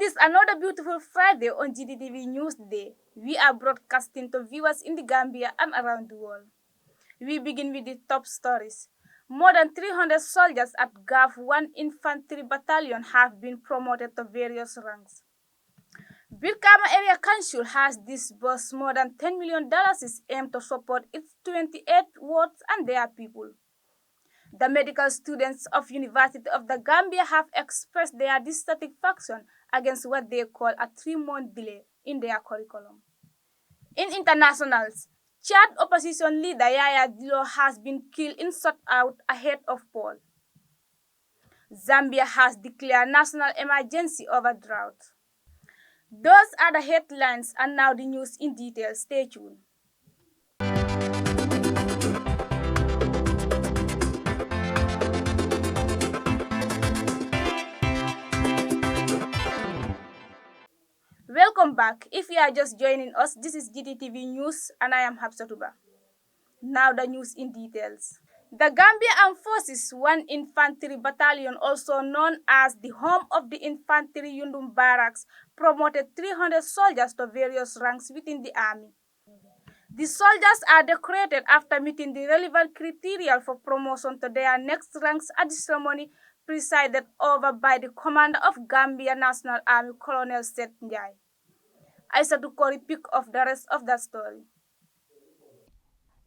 It is another beautiful Friday on Gttv News Day. We are broadcasting to viewers in the Gambia and around the world. We begin with the top stories. More than 300 soldiers at GAF 1 Infantry Battalion have been promoted to various ranks. Birkama Area Council has disbursed more than $10 million aimed to support its 28 wards and their people. The medical students of University of the Gambia have expressed their dissatisfaction against what they call a 3-month delay in their curriculum. In internationals, Chad opposition leader Yaya Dilo has been killed in shootout ahead of poll. Zambia has declared national emergency over drought. Those are the headlines, and now the news in detail. Stay tuned. Welcome back. If you are just joining us, this is Gttv News and I am Habsatuba. Now the news in details. The Gambia Armed Forces 1 Infantry Battalion, also known as the home of the Infantry Yundum Barracks, promoted 300 soldiers to various ranks within the army. The soldiers are decorated after meeting the relevant criteria for promotion to their next ranks at the ceremony presided over by the commander of Gambia National Army, Colonel Seth Njai. Aissatou Kori pick of the rest of the story.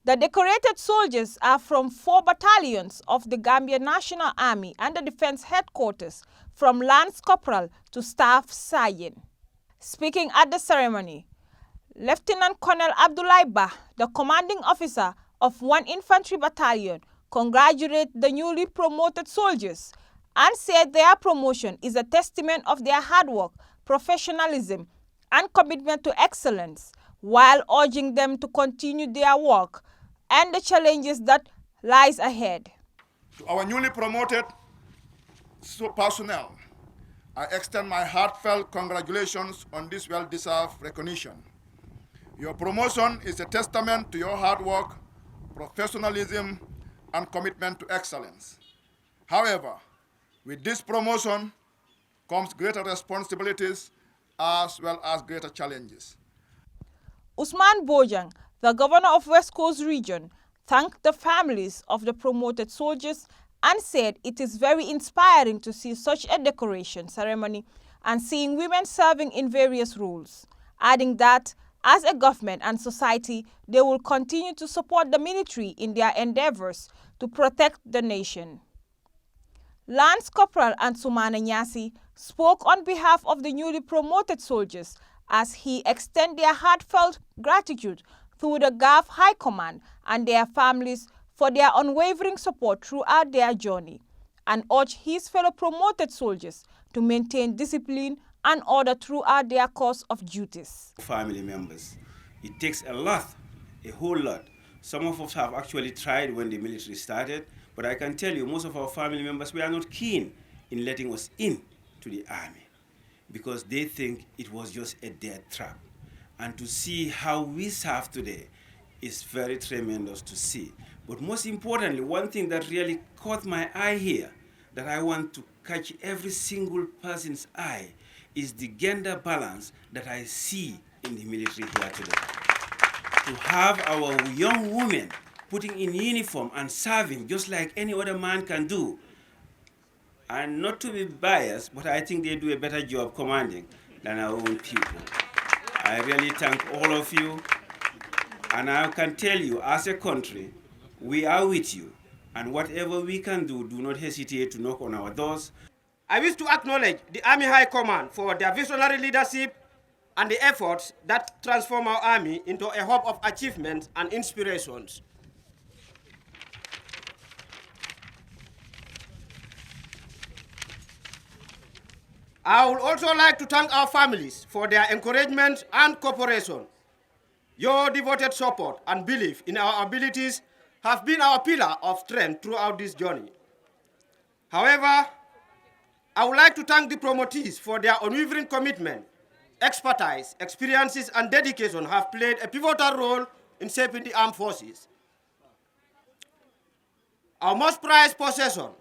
The decorated soldiers are from 4 battalions of the Gambia National Army and the Defense Headquarters, from Lance Corporal to Staff Sergeant. Speaking at the ceremony, Lieutenant Colonel Abdoulaye Bah, the commanding officer of 1 Infantry Battalion, congratulated the newly promoted soldiers and said their promotion is a testament of their hard work, professionalism, and commitment to excellence, while urging them to continue their work and the challenges that lies ahead. To our newly promoted personnel, I extend my heartfelt congratulations on this well-deserved recognition. Your promotion is a testament to your hard work, professionalism, and commitment to excellence. However, with this promotion comes greater responsibilities as well as greater challenges. Usman Bojang, the governor of West Coast Region, thanked the families of the promoted soldiers and said it is very inspiring to see such a decoration ceremony and seeing women serving in various roles, adding that as a government and society, they will continue to support the military in their endeavors to protect the nation. Lance Corporal Ansumana Nyasi spoke on behalf of the newly promoted soldiers as he extended their heartfelt gratitude through the GAF High Command and their families for their unwavering support throughout their journey, and urged his fellow promoted soldiers to maintain discipline and order throughout their course of duties. Family members, it takes a lot, a whole lot. Some of us have actually tried when the military started, but I can tell you most of our family members were not keen in letting us in to the army because they think it was just a death trap. And to see how we serve today is very tremendous to see. But most importantly, one thing that really caught my eye here, that I want to catch every single person's eye, is the gender balance that I see in the military here today. To have our young women putting in uniform and serving just like any other man can do. And not to be biased, but I think they do a better job commanding than our own people. I really thank all of you. And I can tell you, as a country, we are with you. And whatever we can do, do not hesitate to knock on our doors. I wish to acknowledge the Army High Command for their visionary leadership and the efforts that transform our Army into a hub of achievements and inspirations. I would also like to thank our families for their encouragement and cooperation. Your devoted support and belief in our abilities have been our pillar of strength throughout this journey. However, I would like to thank the promotees for their unwavering commitment, expertise, experiences, and dedication have played a pivotal role in shaping the armed forces. Our most prized possession,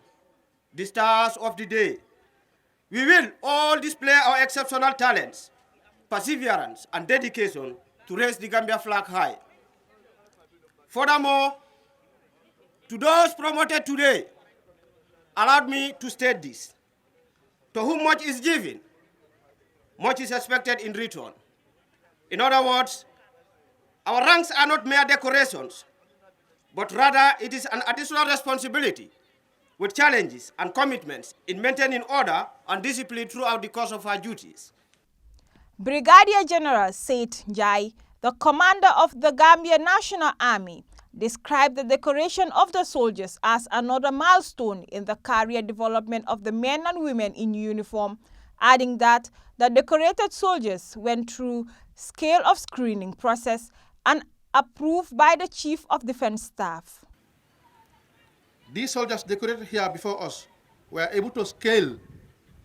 the stars of the day, We will all display our exceptional talents, perseverance, and dedication to raise the Gambia flag high. Furthermore, to those promoted today, allow me to state this. To whom much is given, much is expected in return. In other words, our ranks are not mere decorations, but rather it is an additional responsibility with challenges and commitments in maintaining order and discipline throughout the course of our duties. Brigadier General Seth Njai, the commander of the Gambian National Army, described the decoration of the soldiers as another milestone in the career development of the men and women in uniform, adding that the decorated soldiers went through scale of screening process and approved by the Chief of Defense Staff. These soldiers decorated here before us were able to scale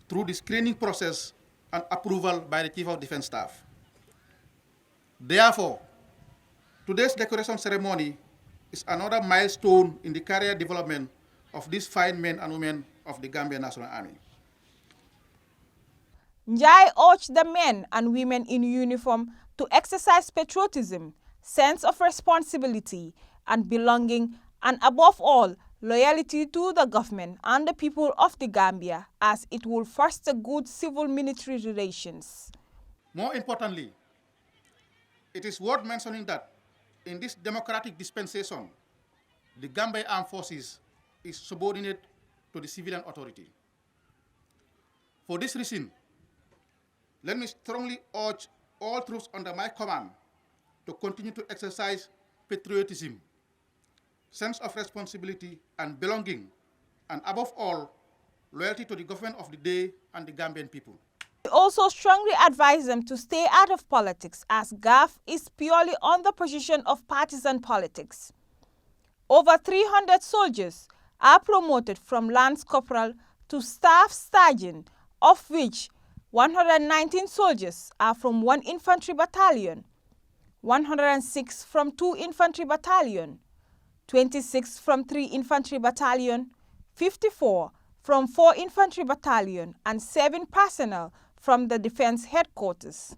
through the screening process and approval by the Chief of Defense Staff. Therefore, today's decoration ceremony is another milestone in the career development of these fine men and women of the Gambian National Army. Njai urged the men and women in uniform to exercise patriotism, sense of responsibility and belonging, and above all, loyalty to the government and the people of the Gambia, as it will foster good civil-military relations. More importantly, it is worth mentioning that in this democratic dispensation, the Gambia Armed Forces is subordinate to the civilian authority. For this reason, let me strongly urge all troops under my command to continue to exercise patriotism, sense of responsibility and belonging, and above all, loyalty to the government of the day and the Gambian people. We also strongly advise them to stay out of politics, as GAF is purely on the position of partisan politics. Over 300 soldiers are promoted from Lance Corporal to Staff Sergeant, of which 119 soldiers are from 1 infantry battalion, 106 from 2 infantry battalion, 26 from 3 infantry battalion, 54 from 4 infantry battalion, and 7 personnel from the defense headquarters.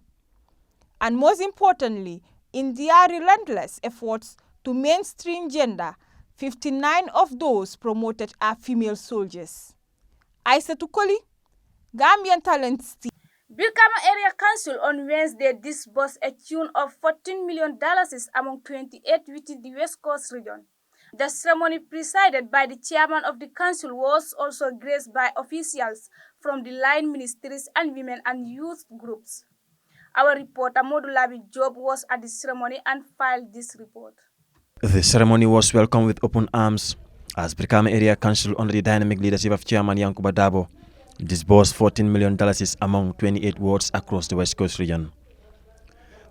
And most importantly, in their relentless efforts to mainstream gender, 59 of those promoted are female soldiers. Aisa Tukoli, Gambian Talents TV. Birkama Area Council on Wednesday disbursed a tune of $14 million among 28 within the West Coast region. The ceremony presided by the chairman of the council was also graced by officials from the line ministries and women and youth groups. Our reporter Modulabi Job was at the ceremony and filed this report. The ceremony was welcomed with open arms as Brikama Area Council, under the dynamic leadership of Chairman Yankuba Dabo, disbursed $14 million among 28 wards across the West Coast region.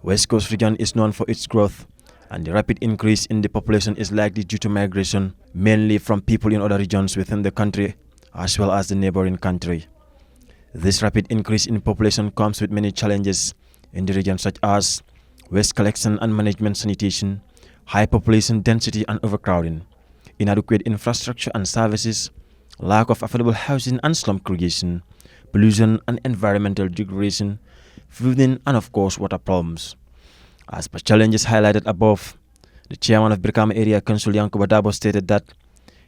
West Coast region is known for its growth, and the rapid increase in the population is likely due to migration, mainly from people in other regions within the country, as well as the neighboring country. This rapid increase in population comes with many challenges in the region, such as waste collection and management, sanitation, high population density and overcrowding, inadequate infrastructure and services, lack of affordable housing and slum creation, pollution and environmental degradation, flooding, and of course water problems. As per challenges highlighted above, the chairman of Brikama Area Council, Yankuba Dabo, stated that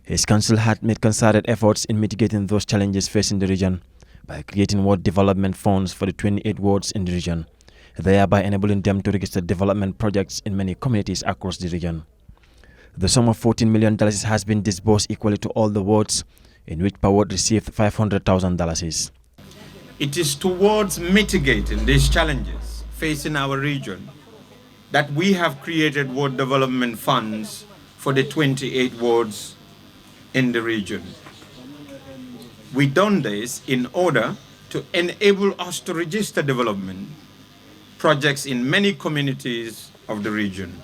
his council had made concerted efforts in mitigating those challenges facing the region by creating ward development funds for the 28 wards in the region, thereby enabling them to register development projects in many communities across the region. The sum of $14 million has been disbursed equally to all the wards, in which per ward received $500,000. It is towards mitigating these challenges facing our region that we have created ward development funds for the 28 wards in the region. We've done this in order to enable us to register development projects in many communities of the region.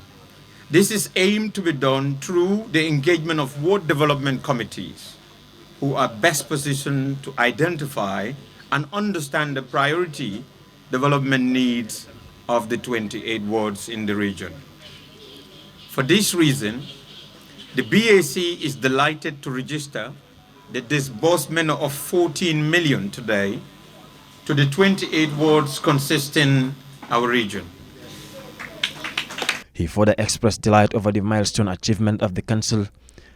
This is aimed to be done through the engagement of ward development committees, who are best positioned to identify and understand the priority development needs of the 28 wards in the region. For this reason, the BAC is delighted to register the disbursement of $14 million today to the 28 wards consisting our region. He further expressed delight over the milestone achievement of the council,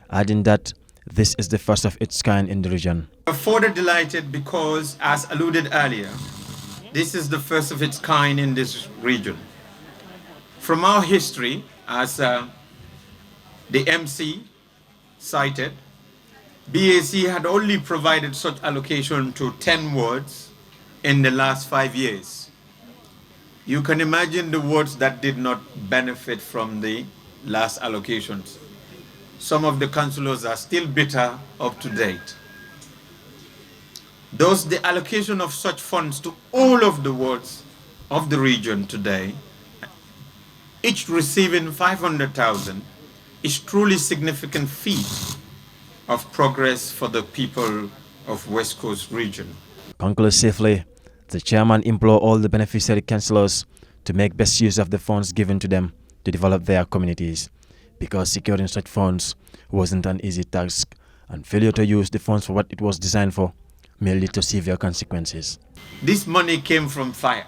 adding that this is the first of its kind in the region. We are further delighted because, as alluded earlier, this is the first of its kind in this region. From our history, as the MC cited, BAC had only provided such allocation to 10 wards in the last 5 years. You can imagine the wards that did not benefit from the last allocations. Some of the councillors are still bitter up to date. Thus, the allocation of such funds to all of the wards of the region today, each receiving 500,000, is truly significant feat of progress for the people of West Coast region. Conclusively, the chairman implored all the beneficiary councillors to make best use of the funds given to them to develop their communities, because securing such funds wasn't an easy task, and failure to use the funds for what it was designed for may lead to severe consequences. This money came from fire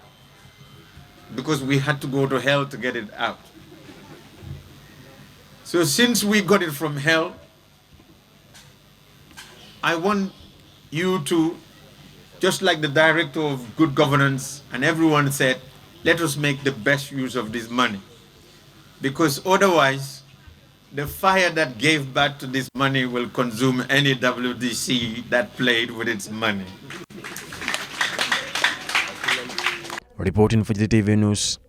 because we had to go to hell to get it out. So since we got it from hell, I want you to, just like the director of good governance and everyone said, let us make the best use of this money. Because otherwise, the fire that gave back to this money will consume any WDC that played with its money. Reporting for Gttv News,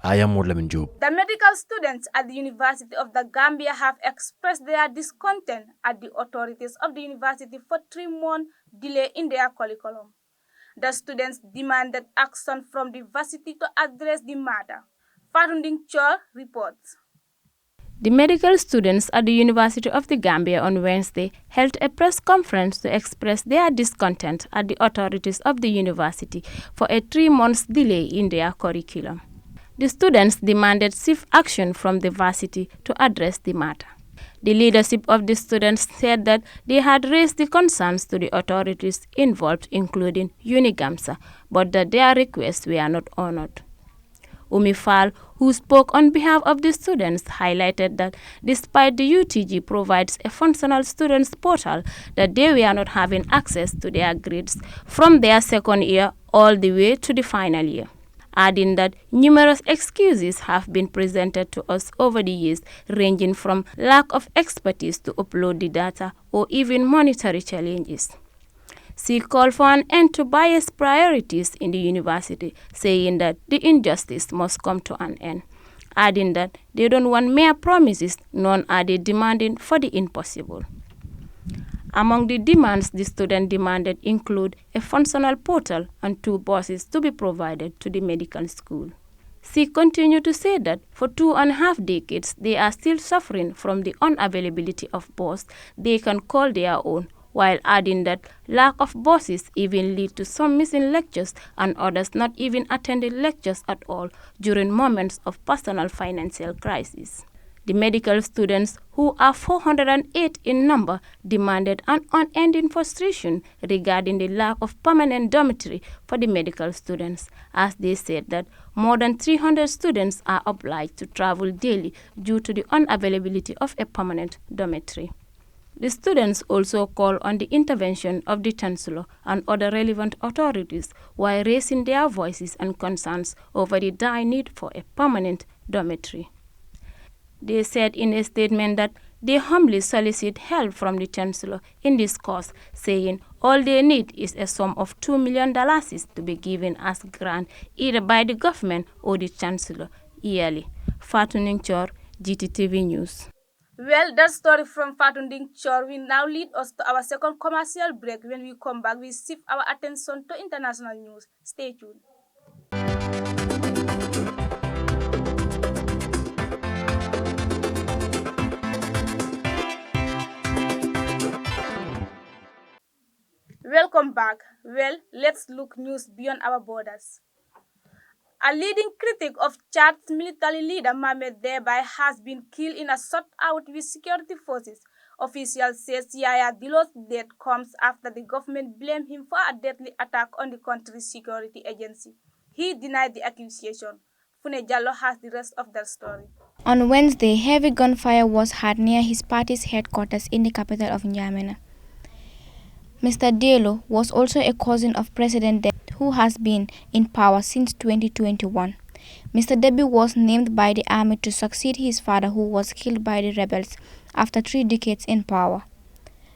I am Modlamin Job. The medical students at the University of the Gambia have expressed their discontent at the authorities of the university for 3-month delay in their curriculum. The students demanded action from the university to address the matter. Farunding Chor reports. The medical students at the University of the Gambia on Wednesday held a press conference to express their discontent at the authorities of the university for a 3-month delay in their curriculum. The students demanded swift action from the varsity to address the matter. The leadership of the students said that they had raised the concerns to the authorities involved, including UNIGAMSA, but that their requests were not honored. Umi Fall, who spoke on behalf of the students, highlighted that despite the UTG provides a functional students portal, that they were not having access to their grades from their second year all the way to the final year, adding that numerous excuses have been presented to us over the years, ranging from lack of expertise to upload the data or even monetary challenges. She called for an end to biased priorities in the university, saying that the injustice must come to an end, adding that they don't want mere promises, nor are they demanding for the impossible. Among the demands the student demanded include a functional portal and 2 buses to be provided to the medical school. She continued to say that for 2.5 decades they are still suffering from the unavailability of bus they can call their own, while adding that lack of buses even lead to some missing lectures and others not even attending lectures at all during moments of personal financial crisis. The medical students, who are 408 in number, demanded an unending frustration regarding the lack of permanent dormitory for the medical students, as they said that more than 300 students are obliged to travel daily due to the unavailability of a permanent dormitory. The students also call on the intervention of the Chancellor and other relevant authorities while raising their voices and concerns over the dire need for a permanent dormitory. They said in a statement that they humbly solicit help from the Chancellor in this cause, saying all they need is a sum of $2 million to be given as grant either by the government or the Chancellor yearly. Fatunding Chor, Gttv News. Well, that story from Fatunding Chor will now lead us to our second commercial break. When we come back, we shift our attention to international news. Stay tuned. Welcome back. Well, let's look news beyond our borders. A leading critic of Chad's military leader Mohamed Deby has been killed in a shootout with security forces Officials says Yaya Dilo's death comes after the government blamed him for a deadly attack on the country's security agency. He denied the accusation. Fune Jallo has the rest of the story. On Wednesday, heavy gunfire was heard near his party's headquarters in the capital of N'Djamena. Mr. Diallo was also a cousin of President Deby, who has been in power since 2021. Mr. Deby was named by the army to succeed his father, who was killed by the rebels after 3 decades in power.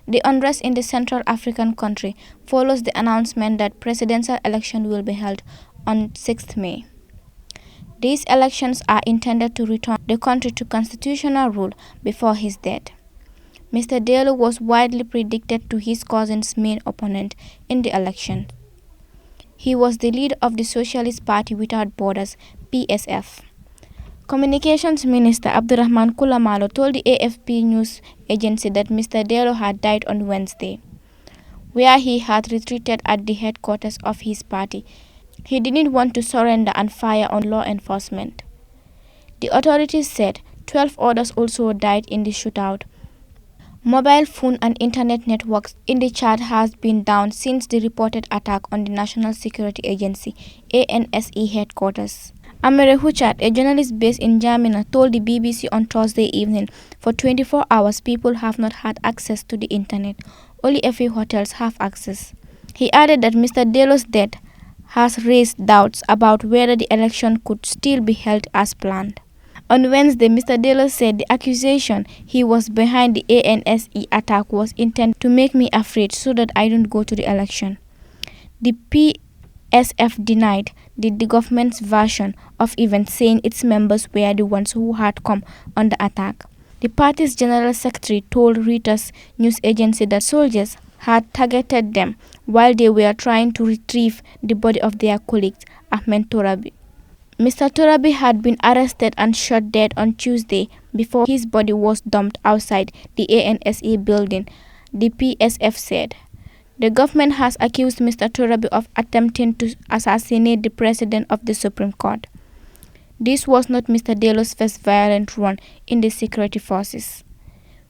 The unrest in the Central African country follows the announcement that presidential election will be held on 6th May. These elections are intended to return the country to constitutional rule before his death. Mr. Diallo was widely predicted to his cousin's main opponent in the election. He was the leader of the Socialist Party Without Borders, PSF. Communications Minister Abdurrahman Kulamalo told the AFP news agency that Mr. Diallo had died on Wednesday, where he had retreated at the headquarters of his party. He didn't want to surrender and fire on law enforcement. The authorities said 12 others also died in the shootout. Mobile phone and internet networks in the Chad has been down since the reported attack on the National Security Agency ANSE headquarters. Amere Huchat, a journalist based in N'Djamena, told the BBC on Thursday evening, for 24 hours people have not had access to the internet. Only a few hotels have access. He added that Mr. Diallo's death has raised doubts about whether the election could still be held as planned. On Wednesday, Mr. Diallo said the accusation he was behind the ANSE attack was intended to make me afraid so that I don't go to the election. The PSF denied the government's version of events, saying its members were the ones who had come on the attack. The party's general secretary told Reuters news agency that soldiers had targeted them while they were trying to retrieve the body of their colleague, Ahmed Torabi. Mr. Torabi had been arrested and shot dead on Tuesday before his body was dumped outside the ANSE building, the PSF said. The government has accused Mr. Torabi of attempting to assassinate the president of the Supreme Court. This was not Mr. Diallo's first violent run in the security forces.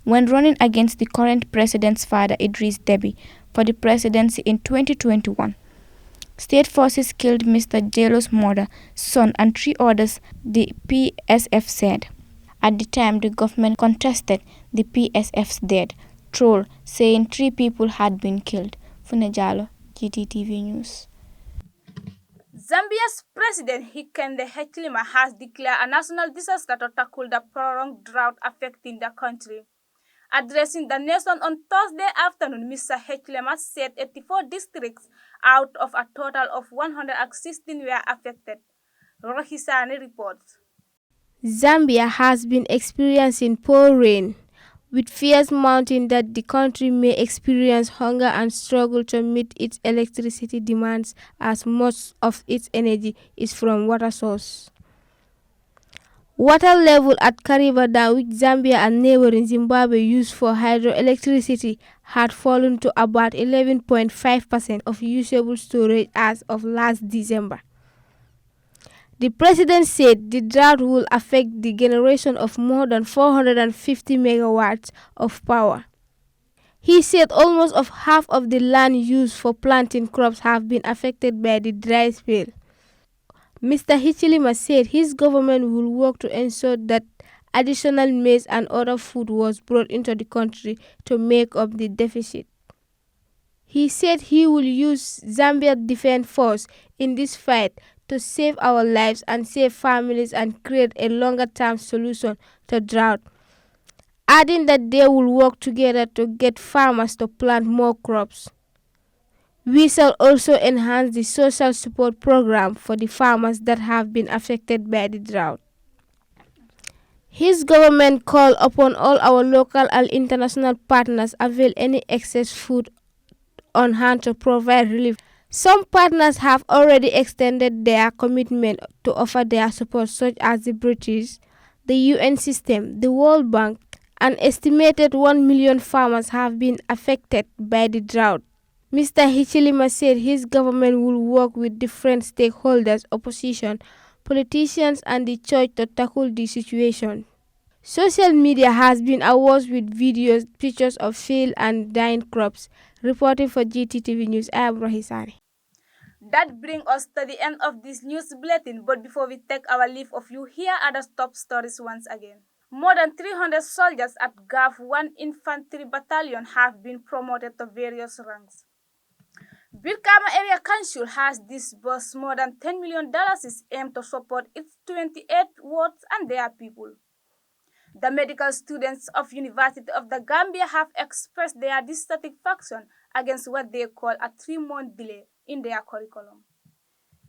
When running against the current president's father, Idris Deby, for the presidency in 2021, state forces killed Mr. Diallo's mother, son, and 3 others, the PSF said. At the time, the government contested the PSF's death toll, saying 3 people had been killed. Fune Jallo, Gttv News. Zambia's President Hakainde Hichilema has declared a national disaster to tackle the prolonged drought affecting the country. Addressing the nation on Thursday afternoon, Mr. Hichilema said 84 districts out of a total of 116 were affected. Rohisani reports. Zambia has been experiencing poor rain, with fears mounting that the country may experience hunger and struggle to meet its electricity demands, as most of its energy is from water source. Water level at Kariba Dam, which Zambia and neighboring Zimbabwe use for hydroelectricity, had fallen to about 11.5% of usable storage as of last December. The president said the drought will affect the generation of more than 450 megawatts of power. He said almost of half of the land used for planting crops have been affected by the dry spell. Mr. Hichilema said his government will work to ensure that additional maize and other food was brought into the country to make up the deficit. He said he will use Zambia Defense Force in this fight to save our lives and save families and create a longer-term solution to drought, adding that they will work together to get farmers to plant more crops. We shall also enhance the social support program for the farmers that have been affected by the drought. His government called upon all our local and international partners to avail any excess food on hand to provide relief. Some partners have already extended their commitment to offer their support, such as the British, the UN system, the World Bank. An estimated 1 million farmers have been affected by the drought. Mr. Hichilema said his government will work with different stakeholders, opposition, politicians and the church to tackle the situation. Social media has been awash with videos, pictures of failed and dying crops. Reporting for Gttv News, I am Rohisani. That brings us to the end of this news bulletin, but before we take our leave of you, here are the top stories once again. More than 300 soldiers at GAF 1 Infantry Battalion have been promoted to various ranks. Birkama Area Council has disbursed more than $10 million aimed to support its 28 wards and their people. The medical students of University of the Gambia have expressed their dissatisfaction against what they call a 3-month delay in their curriculum.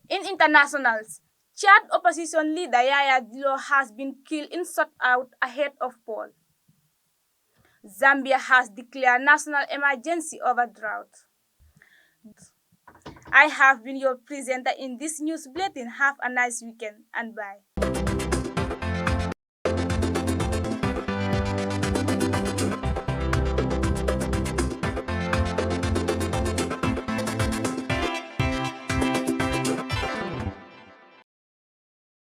In internationals, Chad opposition leader Yaya Dilo has been killed in shootout ahead of poll. Zambia has declared national emergency over drought. I have been your presenter in this news bulletin. Have a nice weekend and bye.